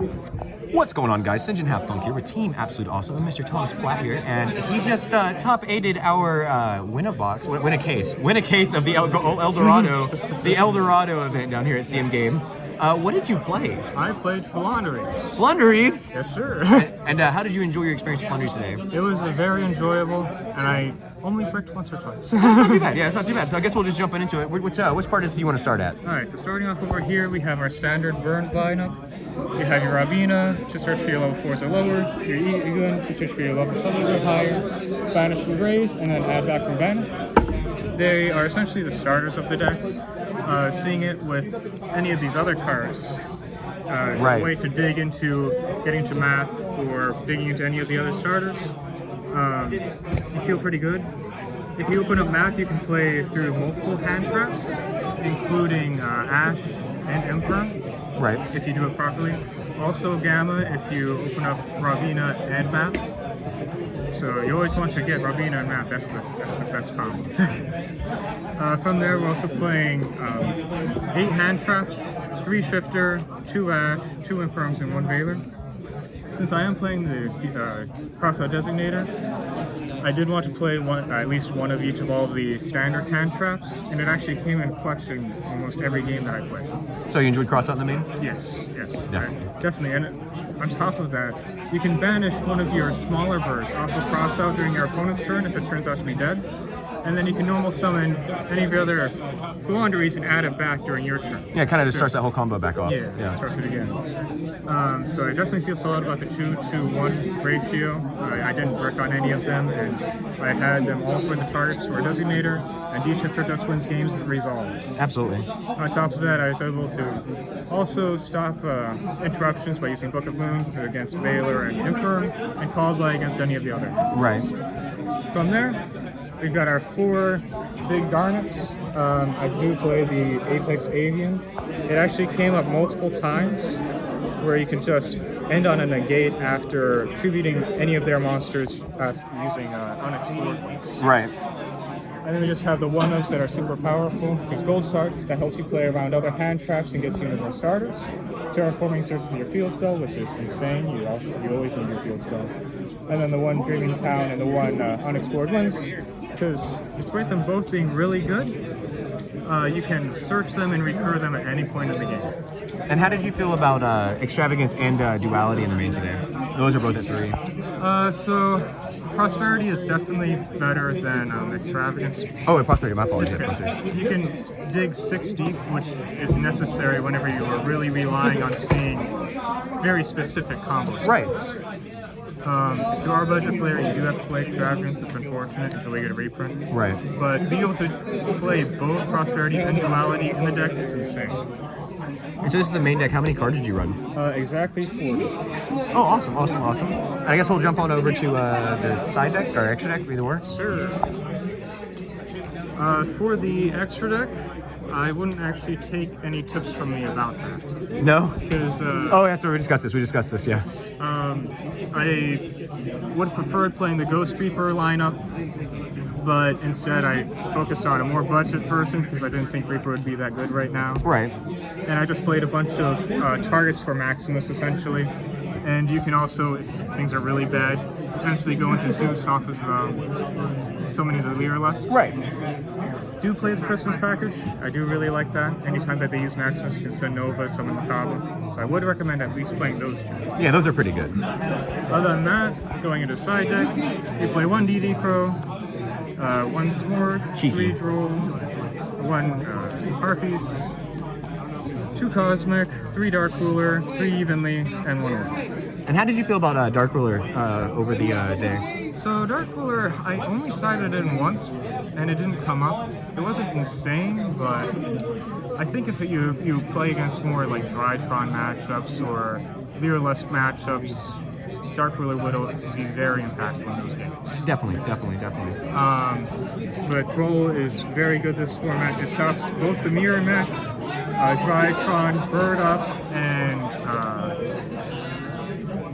What's going on, guys? Sinjin Half Funk here with Team Absolute Awesome and Mr. Thomas Platt here, and he just top 8'd our win a case of the El Dorado, the El Dorado event down here at CM Games. What did you play? I played Flundereeze. Flundereeze? Yes, sir. And how did you enjoy your experience with Flundereeze today? It was very enjoyable, and I only bricked once or twice. It's not too bad. Yeah, it's not too bad. So I guess we'll just jump into it. Which part do you want to start at? All right, so starting off over here, we have our standard burn lineup. You have your Rabina to search for your level 4s or lower, your Egun to search for your level 7s or higher, Banish from Grave, and then add back from Banish. They are essentially the starters of the deck. Seeing it with any of these other cards, a way to dig into getting to math or digging into any of the other starters, you feel pretty good. If you open up math, you can play through multiple hand traps, including Ash and Emperor. Right. If you do it properly. Also Gamma if you open up Rabina and Map. So you always want to get Rabina and Map. That's the best combo. From there, we're also playing 8 hand traps, 3 Shifter, 2 Ash, 2 Imperms, and 1 Veiler. Since I am playing the Crossout Designator, I did want to play at least one of each of all the standard hand traps, and it actually came in clutch in almost every game that I played. So you enjoyed Crossout in the main? Yes. Definitely. Definitely. And on top of that, you can banish one of your smaller birds off of Crossout during your opponent's turn if it turns out to be dead. And then you can normal summon any of your other Flundereeze and add it back during your turn. Yeah, it kind of just starts that whole combo back off. Yeah. Starts it again. So I definitely feel solid about the 2-to-1 ratio. I didn't work on any of them, and I had them all for the targets for a designator, and D-Shifter just wins games and resolves. Absolutely. On top of that, I was able to also stop interruptions by using Book of Moon against Veiler and Emperor, and Called against any of the other. Right. From there, we've got our 4 big garnets. I do play the Apex Avian. It actually came up multiple times where you can just end on a negate after tributing any of their monsters using unexplored ones. Right. And then we just have the 1-ups that are super powerful. It's Gold Sark that helps you play around other hand traps and gets you into more starters. Terraforming searches your field spell, which is insane. You always need your field spell. And then the 1 Dreaming Town and the 1 Unexplored Ones, because despite them both being really good, you can search them and recur them at any point in the game. And how did you feel about Extravagance and Duality in the main today? Those are both at 3. So Prosperity is definitely better than Extravagance. Oh, Prosperity, my apologies. Prosperity. You can dig 6 deep, which is necessary whenever you are really relying on seeing very specific combos. Right. If you are a budget player, you do have to play Extravagance. It's unfortunate until we get a reprint. Right. But being able to play both Prosperity and Duality in the deck is insane. And so this is the main deck. How many cards did you run? Exactly 40. Oh, awesome. And I guess we'll jump on over to the side deck, or extra deck, either or. Sure. For the extra deck, I wouldn't actually take any tips from me about that. No? Because that's right. We discussed this, yeah. I would prefer playing the Ghost Reaper lineup, but instead I focused on a more budget version because I didn't think Reaper would be that good right now. Right. And I just played a bunch of targets for Maximus, essentially. And you can also, if things are really bad, potentially go into Zeus off of so many of the Lyrilusks. Right. Do play the Christmas package. I do really like that. Anytime that they use Maximus, you can send Nova, summon Macabre. So I would recommend at least playing those 2. Yeah, those are pretty good. Other than that, going into side deck, you play 1 DD Crow, 1 Smorg, Cheeky. 3 Droll, 1 Harpies, 2 Cosmic, 3 Dark Ruler, 3 Evenly, and 1 Orc. And how did you feel about Dark Ruler over the day? So Dark Ruler, I only sided in once, and it didn't come up. It wasn't insane, but I think if you play against more like Drytron matchups or Lyrilusk matchups, Dark Ruler would be very impactful in those games. Definitely. But Droll is very good this format. It stops both the Mirror Match, Drytron, Bird Up, and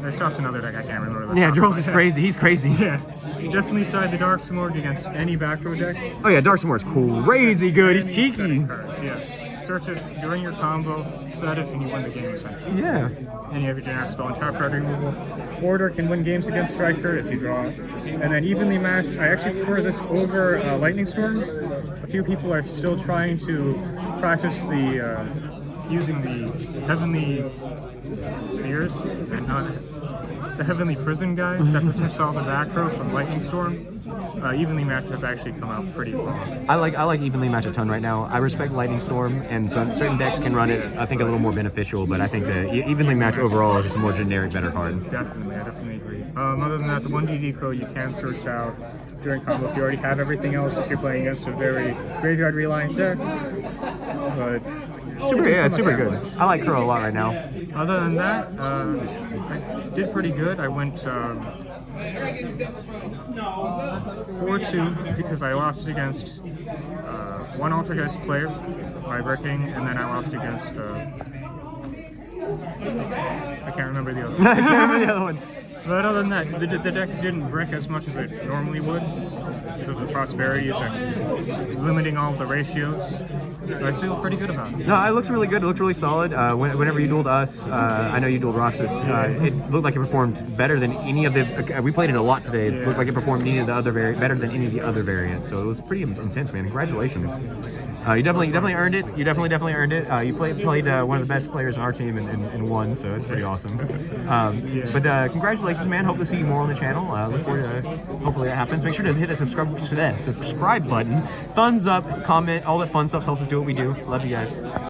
it stops another deck I can't remember. Yeah, Droll's is crazy. He's crazy. Yeah, you definitely side the Dark Smorg against any back row deck. Oh yeah, Dark Smorg's crazy good. He's cheeky. Cards, yes. search it during your combo, set it, and you win the game essentially. Yeah. And you have your generic spell and trap card removal. Order can win games against Striker if you draw. And then evenly matched, I actually prefer this over Lightning Storm. A few people are still trying to practice the using the Heavenly Spheres and not the Heavenly Prison guy that protects all the back row from Lightning Storm. Evenly matched has actually come out pretty long. I like evenly match a ton right now. I respect Lightning Storm, and certain decks can run it, I think, a little more beneficial, but I think the evenly match overall is just a more generic, better card. Definitely, I definitely agree. Other than that, the 1DD code you can search out during combo if you already have everything else, if you're playing against a very graveyard reliant deck. But Super good. I like Crow a lot right now. other than that, I did pretty good. I went 4-2 because I lost against one Altergeist player by bricking, and then I lost against I can't remember the other one. I can't remember the other one. But other than that, the deck didn't brick as much as it normally would because of the prosperities and limiting all of the ratios. So I feel pretty good about it. No, it looks really good. It looks really solid. Whenever you dueled us, I know you dueled Roxas. It looked like it performed better than any of the. We played it a lot today. It looked like it performed any of the other better than any of the other variants. So it was pretty intense, man. Congratulations. You definitely earned it. You definitely earned it. You played one of the best players on our team and won. So it's pretty awesome. But congratulations, man. Hope to see you more on the channel. Look forward to hopefully that happens. Make sure to hit the subscribe button, thumbs up, comment, all that fun stuff helps us do what we do. Love you guys.